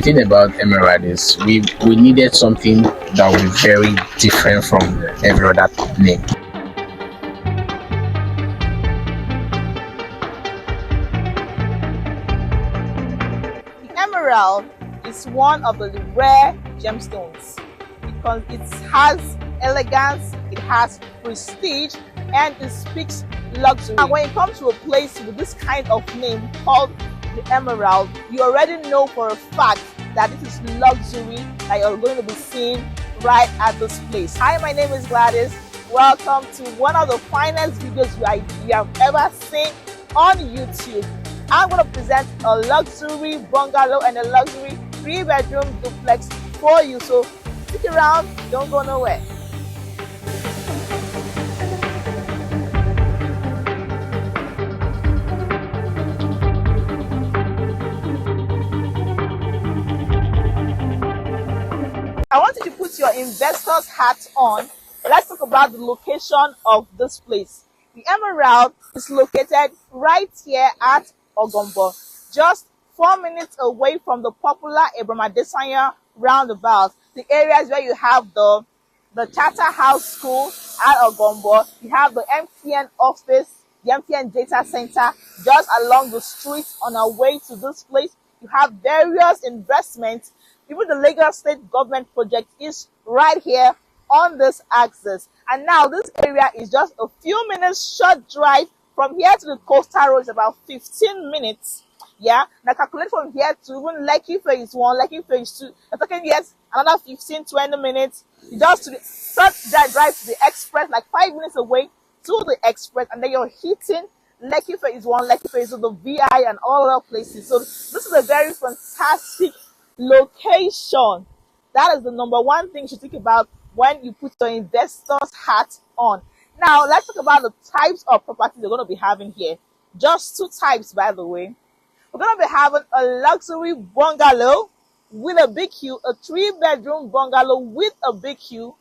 The thing about Emerald is we needed something that would be very different from every other name. The emerald is one of the rare gemstones because it has elegance, it has prestige, and it speaks luxury. And when it comes to a place with this kind of name called the emerald, you already know for a fact that this is luxury that you're going to be seeing right at this place. Hi, my name is Gladys. Welcome to one of the finest videos you have ever seen on YouTube. I'm going to present a luxury bungalow and a luxury 3-bedroom duplex for you. So stick around, don't go nowhere. I want you to put your investor's hat on. Let's talk about the location of this place. The Emerald is located right here at Ogombo, just 4 minutes away from the popular Abraham Adesanya roundabout. The areas where you have the Charter House School at Ogombo, you have the MTN office, the MTN data center just along the street on our way to this place. You have various investments. Even the Lagos State government project is right here on this axis. And now this area is just a few minutes short drive from here to the coastal road. Is about 15 minutes. Yeah. Now calculate from here to even Lekki phase 1, Lekki phase 2. You're talking yes, another 15-20 minutes. You just to start that drive to the express, like 5 minutes away to the express, and then you're hitting Lekki phase 1, Lekki phase 2, the VI, and all other places. So this is a very fantastic location. That is the number one thing you should think about when you put your investor's hat on. Now let's talk about the types of properties you're going to be having here. Just 2 types, by the way. We're going to be having a luxury bungalow with a BQ, a 3-bedroom bungalow with a BQ,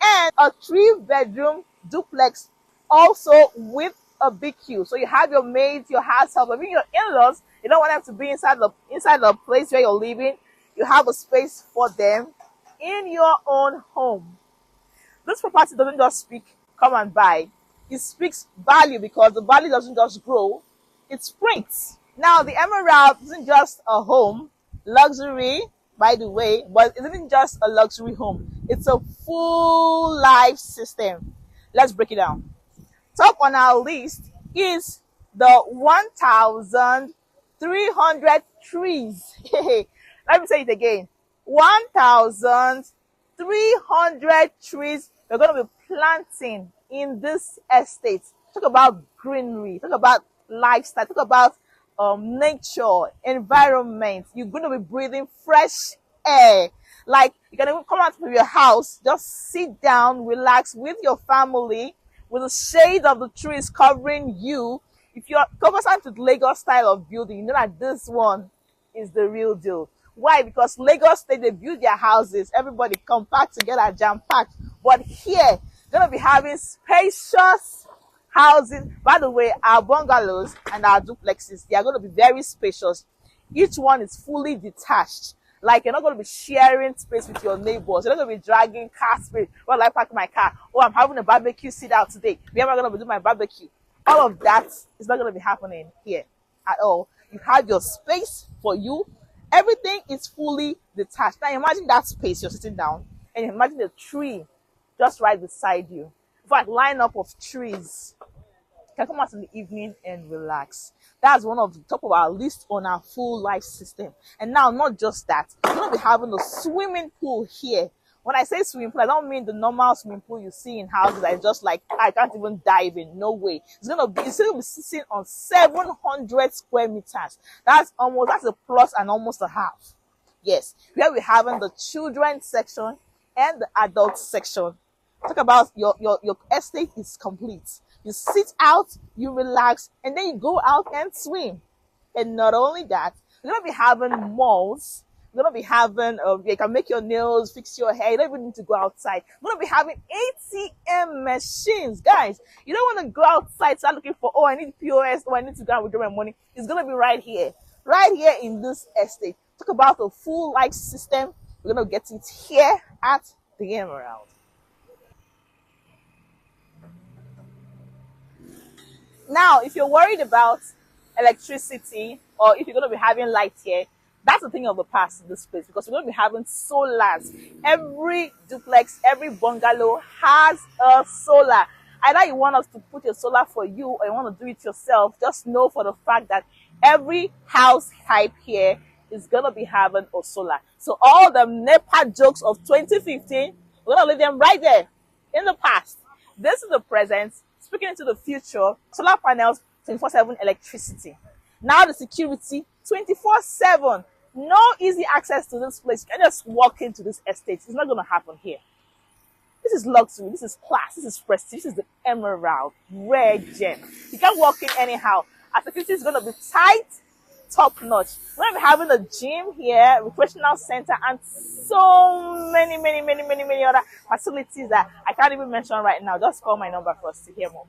and a 3-bedroom duplex also with a BQ. So you have your maids, your house help, I mean your in-laws. You don't want them to be inside the place where you're living. You have a space for them in your own home. This property doesn't just speak come and buy. It speaks value because the value doesn't just grow, it springs. Now the Emerald isn't just a home, luxury by the way, but it isn't just a luxury home. It's a full life system. Let's break it down. Top on our list is the 1,300 trees. Let me say it again. 1,300 trees we're going to be planting in this estate. Talk about greenery. Talk about lifestyle. Talk about nature, environment. You're going to be breathing fresh air. Like you can even come out from your house, just sit down, relax with your family, with the shade of the trees covering you. If you're conversant with Lagos style of building, you know that this one is the real deal. Why? Because Lagos State, they build their houses, everybody compact together, jam-packed. But here, gonna be having spacious houses. By the way, our bungalows and our duplexes, they are gonna be very spacious. Each one is fully detached. Like you're not gonna be sharing space with your neighbors. You're not gonna be dragging car space. Well, I park my car. Oh, I'm having a barbecue sit out today. Where am I gonna be doing my barbecue? All of that is not gonna be happening here at all. You have your space for you. Everything is fully detached. Now imagine that space you're sitting down and imagine a tree just right beside you. In fact, line up of trees. You can come out in the evening and relax. That's one of the top of our list on our full life system. And now, not just that, we're going to be having a swimming pool here. When I say swimming pool, I don't mean the normal swimming pool you see in houses that is just like, I can't even dive in. No way. It's going to be sitting on 700 square meters. That's a plus and almost a half. Yes. Where we're having the children's section and the adult section. Talk about your estate is complete. You sit out, you relax, and then you go out and swim. And not only that, we're going to be having malls. We're going to be having, you can make your nails, fix your hair. You don't even need to go outside. We're going to be having ATM machines. Guys, you don't want to go outside, start looking for, oh, I need POS, oh, I need to go and withdraw my money. It's going to be right here in this estate. Talk about a full light system. We're going to get it here at the Emerald. Now, if you're worried about electricity or if you're going to be having light here, that's the thing of the past in this place, because we're going to be having solars. Every duplex, every bungalow has a solar. Either you want us to put your solar for you or you want to do it yourself, just know for the fact that every house type here is going to be having a solar. So all the NEPA jokes of 2015, we're going to leave them right there in the past. This is the present. Speaking into the future, solar panels, 24/7 electricity. Now the security, 24/7. No easy access to this place. You can just walk into this estate. It's not going to happen here. This is luxury. This is class. This is prestige. This is the Emerald. Rare gem. You can't walk in anyhow. Our security is going to be tight, top notch. We're going to be having a gym here, recreational center, and so many other facilities that I can't even mention right now. Just call my number for us to hear more.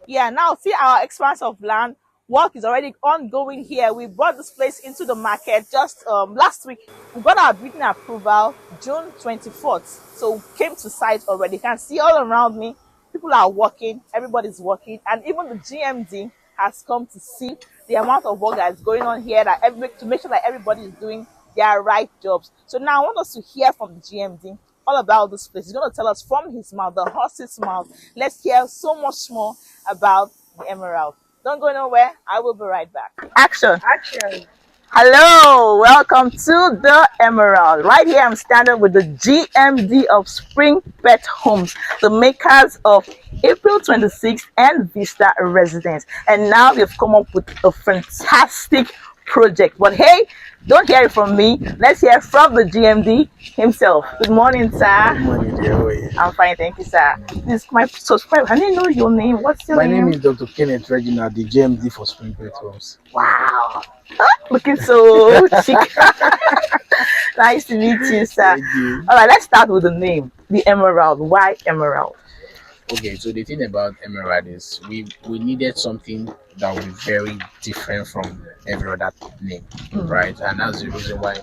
Yeah, now see our expanse of land. Work is already ongoing here. We brought this place into the market just last week. We got our building approval June 24th. So we came to site already. You can see all around me, people are working, everybody's working, and even the GMD has come to see the amount of work that is going on here, that to make sure that everybody is doing their right jobs. So now I want us to hear from the GMD all about this place. He's going to tell us from his mouth, the horse's mouth. Let's hear so much more about the Emerald. Don't go nowhere. I will be right back. Action. Action. Hello, welcome to the Emerald. Right here, I'm standing with the GMD of Spring Pet Homes, the makers of April 26th and Vista Residence. And now we've come up with a fantastic project. But hey, don't hear it from me. Let's hear from the GMD himself. Good morning, sir. Good morning, dear. How are you? I'm fine, thank you, sir. This is my subscriber. I didn't know your name. What's your My name? name is Dr. Kenneth Reginald, the GMD for Spring Pet Homes. Wow. Looking so chic. Nice to meet you, sir. Thank you. All right, let's start with the name, the Emerald. Why Emerald? Okay, so the thing about Emerald is we needed something that would be very different from every other name, right? And that's the reason why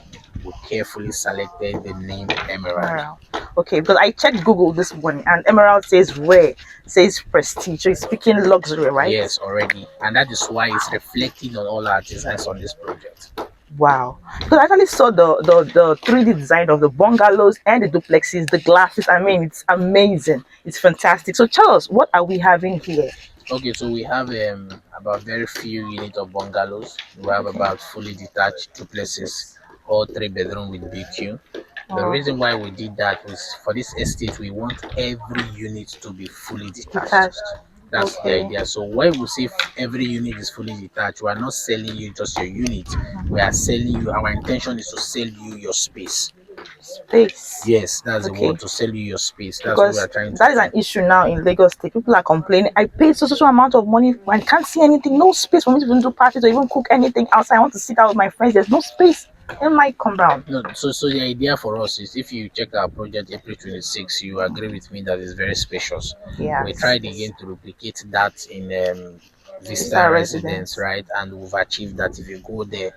we carefully selected the name Emerald. Okay, because I checked Google this morning and Emerald says rare, says prestige, so it's speaking luxury, right? Yes, already. And that is why it's reflecting on all our designs on this project. Wow. Because I actually saw the 3D design of the bungalows and the duplexes, the glasses. I mean, it's amazing. It's fantastic. So tell us, what are we having here? Okay, so we have about very few units of bungalows. We have about fully detached duplexes, all 3-bedroom with BQ. The reason why we did that was for this estate, we want every unit to be fully detached. That's the idea. So when we say every unit is fully detached, we are not selling you just your unit. We are selling you, our intention is to sell you your space. Space. Yes, that's the word, to sell you your space. That's because what we are trying to that is an issue now in Lagos State. People are complaining, I paid so amount of money, I can't see anything, no space for me to even do parties or even cook anything outside. I want to sit out with my friends, there's no space in my compound. No, so the idea for us is, if you check our project April 26, you agree with me that it's very spacious. Yeah. We tried again to replicate that in Vista Residence, right? And we've achieved that. If you go there,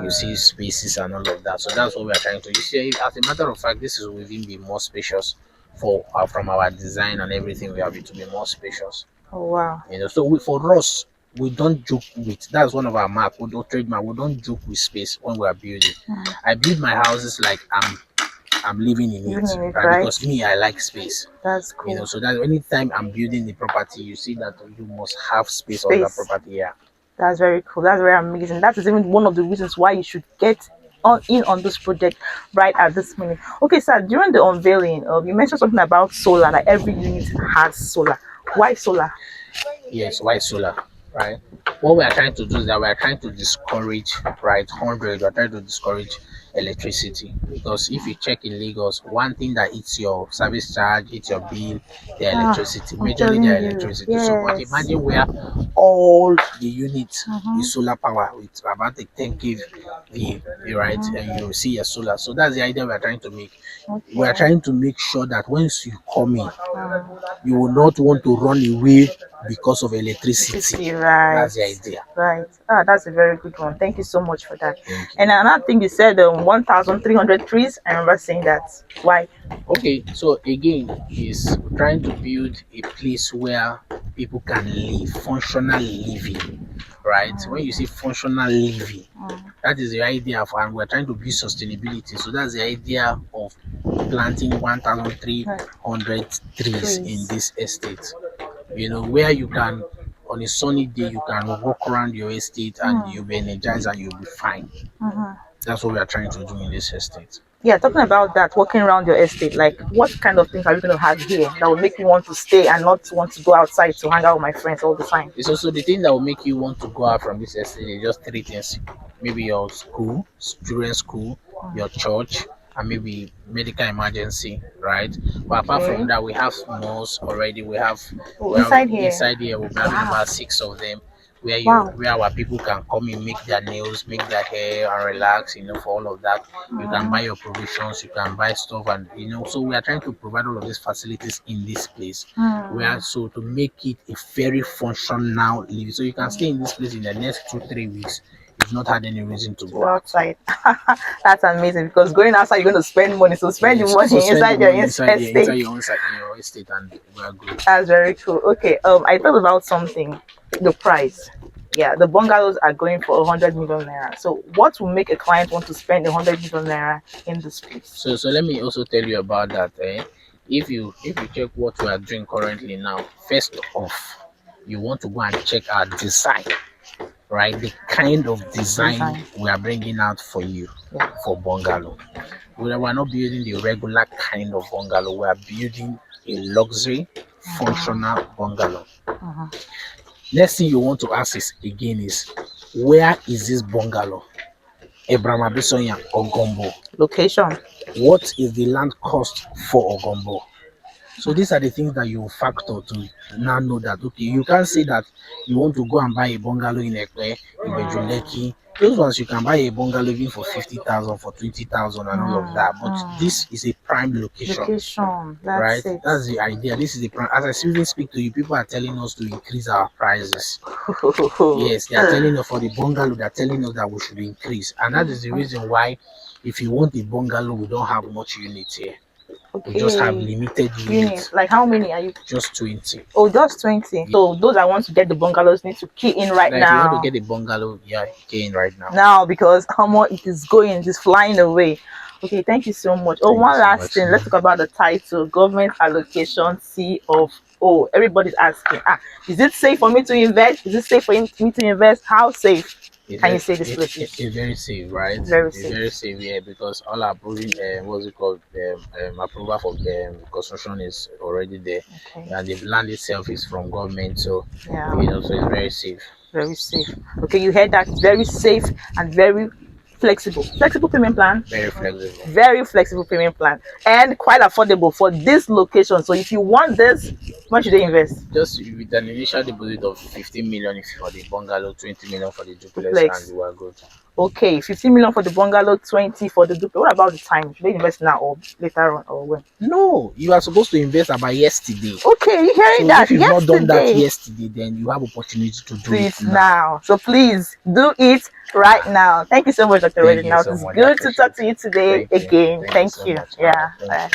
you see spaces and all of that. So that's what we are trying to. You see, as a matter of fact, this is will even be more spacious for from our design and everything. We have it to be more spacious. Oh wow. You know, so for us, we don't joke with. That's one of our mark. We don't trademark. We don't joke with space when we are building. I build my houses like I'm living in it, right? Because me, I like space. That's cool. You know, so that anytime I'm building the property, you see that you must have space on the property. Yeah. That's very cool. That's very amazing. That is even one of the reasons why you should get on this project right at this minute. Okay, sir, during the unveiling, you mentioned something about solar, like every unit has solar. Why solar? Yes, why solar? Right. What we are trying to do is that we are trying to discourage, right, 100. We are trying to discourage electricity, because if you check in Lagos, one thing that eats your service charge, eats your bill, the electricity, majorly the electricity. Yes. So but imagine where all the units is solar power with about a 10 kV, right? And you see your solar. So that's the idea we are trying to make. Okay. We are trying to make sure that once you come in, you will not want to run away because of electricity. Right. That's the idea. Right. Ah, that's a very good one. Thank you so much for that. Thank you. And another thing you said, 1,300 trees. I remember saying that. Why? Okay, so again, is trying to build a place where people can live, functional living, right? When you say functional living, that is the idea of, and we're trying to build sustainability. So that's the idea of planting 1,300 trees in this estate. You know, where you can, on a sunny day, you can walk around your estate and you'll be energized and you'll be fine. That's what we are trying to do in this estate. Yeah, talking about that, walking around your estate, like what kind of things are you going to have here that will make me want to stay and not want to go outside to hang out with my friends all the time? It's also the thing that will make you want to go out from this estate is just three things. Maybe your school, children's school, your church, and maybe medical emergency, right? But apart from that, we have malls already. Inside here. Inside here, we're having about 6 of them where where our people can come in, make their nails, make their hair, and relax. You know, for all of that, you can buy your provisions, you can buy stuff, and you know. So we are trying to provide all of these facilities in this place. We are so to make it a very functional living. So you can stay in this place in the next 2-3 weeks. You've not had any reason to go outside. That's amazing, because going outside you're going to spend money. So spend the money inside your estate. Inside your estate, and we are good. That's very cool. Okay, I thought about something. The price. Yeah, the bungalows are going for 100 million naira. So what will make a client want to spend 100 million naira in this place? So let me also tell you about that. If you check what we are doing currently now, first off, you want to go and check our design, right? The kind of design we are bringing out for you for bungalow. We are not building the regular kind of bungalow. We are building a luxury, functional bungalow. Next thing you want to ask is where is this bungalow? Abraham Adesanya Ogombo. Location. What is the land cost for Ogombo? So these are the things that you factor to now know that, okay, you can't say that you want to go and buy a bungalow in Ekwe, in Bedroom Lekki. Those ones you can buy a bungalow even for 50,000, for 20,000 and all of that. But this is a prime location. Right? That's the idea. This is the prime. As I even speak to you, people are telling us to increase our prices. Yes, they are telling us for the bungalow, they are telling us that we should increase. And that is the reason why, if you want a bungalow, we don't have much units here. Okay. We just have limited units. Like how many are you? Just 20. Oh, just 20. Yeah. So those that want to get the bungalows need to key in right now. If you want to get the bungalow, key in right now. Now, because how much it is going, it is flying away. Okay, thank you so much. One last thing. Let's talk about the title: government allocation C of O. Everybody's asking, is it safe for me to invest? Is it safe for me to invest? How safe? Can you say this, please? It's very safe, right? Very safe. Very safe, yeah, because all approving, what's it called, approval for construction is already there, and the land itself is from government, so you know, so it's very safe. Very safe. Okay, you heard that? It's very safe and very flexible payment plan. Very flexible payment plan, and quite affordable for this location. So if you want this, how much should they invest? Just with an initial deposit of 15 million for the bungalow, 20 million for the duplex, and you are good. Okay, 15 million for the bungalow, 20 for the duplex. What about the time? Should they invest now or later on, or when? No, you are supposed to invest about yesterday. Okay, you hearing that? If you've not done that yesterday, then you have opportunity to do it now. So please do it right now. Thank you so much, Dr. Reginald. It's good to talk to you today again. Thank you. Yeah.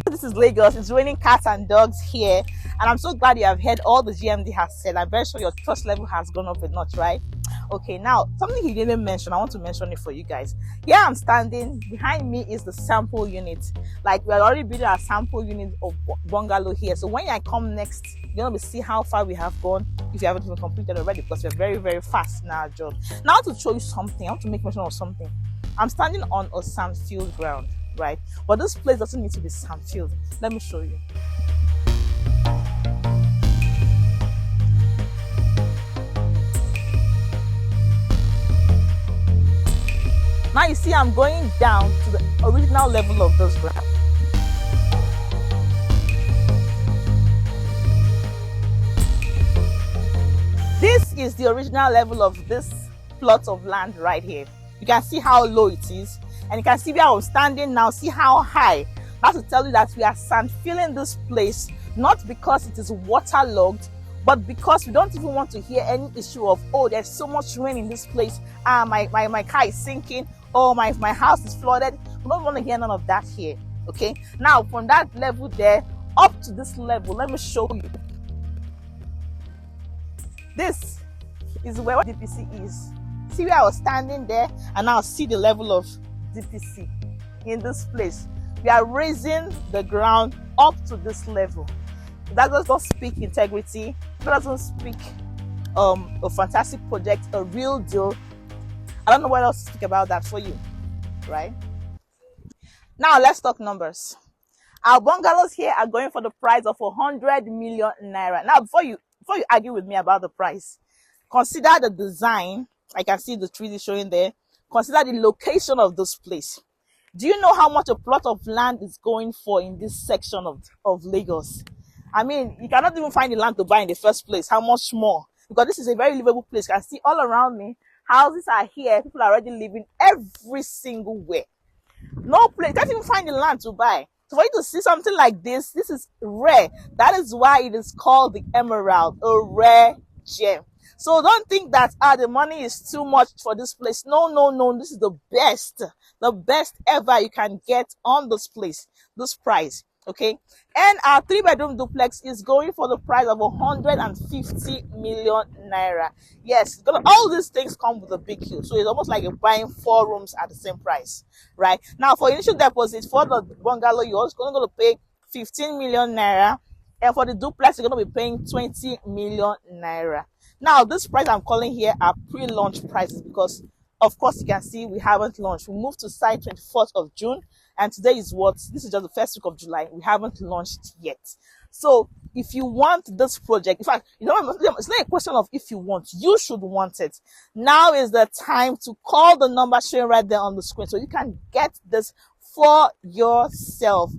This is Lagos. It's raining cats and dogs here, and I'm so glad you have heard all the GMD has said. I'm very sure your trust level has gone up a notch, right? Okay, now something he didn't mention, I want to mention it for you guys. Here I'm standing, behind me is the sample unit. Like, we're already building our sample unit of bungalow here. So when I come next, you're gonna see how far we have gone, if you haven't even completed already, because we're very, very fast in our job. Now, I want to show you something. I want to make mention of something. I'm standing on a sandfield ground, right? But this place doesn't need to be sandfield. Let me show you. Now you see I'm going down to the original level of this ground. This is the original level of this plot of land right here. You can see how low it is, and you can see where I'm standing now. See how high. That's to tell you that we are sand filling this place, not because it is waterlogged, but because we don't even want to hear any issue of, oh, there's so much rain in this place, my car is sinking, oh, my house is flooded. We don't want to hear none of that here. Okay, now from that level there up to this level, let me show you. This is where DPC is. See where I was standing there, and now see the level of DPC in this place. We are raising the ground up to this level. That does not speak integrity. That doesn't speak a fantastic project, a real deal. I don't know what else to speak about that for you, right? Now let's talk numbers. Our bungalows here are going for the price of 100 million naira. Now before you argue with me about the price, consider the design. I can see the 3D showing there. Consider the location of this place. Do you know how much a plot of land is going for in this section of Lagos? I mean, you cannot even find the land to buy in the first place. How much more? Because this is a very livable place. You can see all around me, houses are here. People are already living every single way. No place, you can't even find the land to buy. So for you to see something like this is rare. That is why it is called the Emerald, a rare gem. So don't think that the money is too much for this place. No. This is the best ever you can get on this place, this price. Okay, and our 3-bedroom duplex is going for the price of 150 million naira. Yes, all these things come with a big queue, so it's almost like you're buying 4 rooms at the same price, right? Now, for initial deposit for the bungalow, you're also going to pay 15 million naira, and for the duplex, you're going to be paying 20 million naira. Now, this price I'm calling here are pre-launch prices because, of course, you can see we haven't launched. We moved to site 24th of June. And today is this is just the first week of July. We haven't launched yet. So if you want this project, in fact, it's not a question of if you want, you should want it. Now is the time to call the number showing right there on the screen so you can get this for yourself.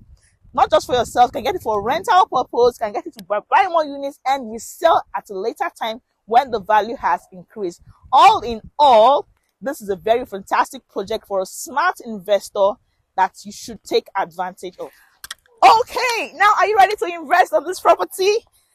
Not just for yourself, you can get it for rental purpose, can get it to buy more units and resell at a later time when the value has increased. All in all, this is a very fantastic project for a smart investor that you should take advantage of. Okay, now are you ready to invest on this property?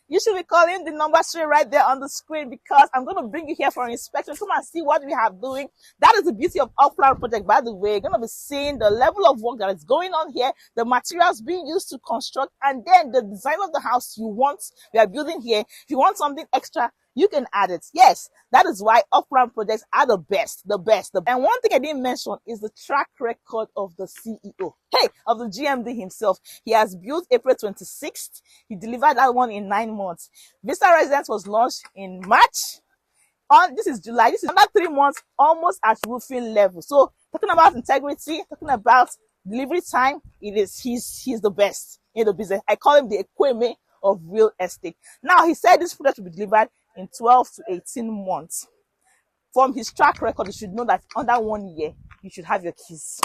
You should be calling the number straight right there on the screen because I'm going to bring you here for an inspection. Come and see what we have doing. That is the beauty of Upland project, by the way. You're going to be seeing the level of work that is going on here, the materials being used to construct, and then the design of the house we are building here. If you want something extra, you can add it. Yes, that is why Upland projects are the best. And one thing I didn't mention is the track record of the CEO. Hey, of the GMD himself. He has built April 26th. He delivered that one in 9 months. Vista Residence was launched in March. This is July. This is another 3 months, almost at roofing level. So talking about integrity, talking about delivery time, he's the best in the business. I call him the Ekweme of real estate. Now, he said this product will be delivered in 12 to 18 months. From his track record, you should know that under 1 year, you should have your keys.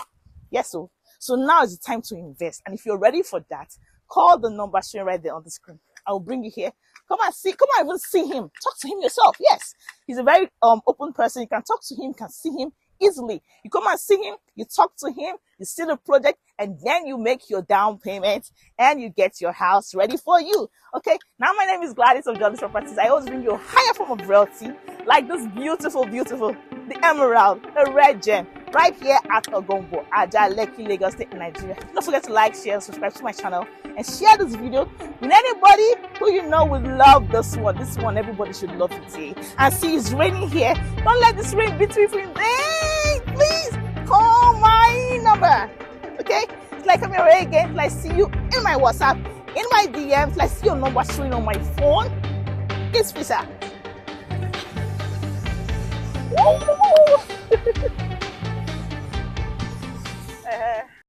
Yes, so now is the time to invest. And if you're ready for that, call the number showing right there on the screen. I will bring you here. Come and even see him. Talk to him yourself. Yes, he's a very open person. You can talk to him, you can see him easily. You come and see him, you talk to him, you see the project, and then you make your down payment and you get your house ready for you. Okay, now my name is Gladys of Jolis Properties. I always bring you a higher form of realty like this beautiful, the Emerald, the red gem, right here at Ogombo, Ajah, Lekki, Lagos State, Nigeria. Don't forget to like, share, subscribe to my channel, and share this video with anybody who you know would love this one. This one, everybody should love it today. And see, it's raining here. Don't let this rain beat you from there. Please call my number. Okay? It's like I'm here again. Till I see you in my WhatsApp, in my DMs. Till I see your number showing on my phone. It's Fisher.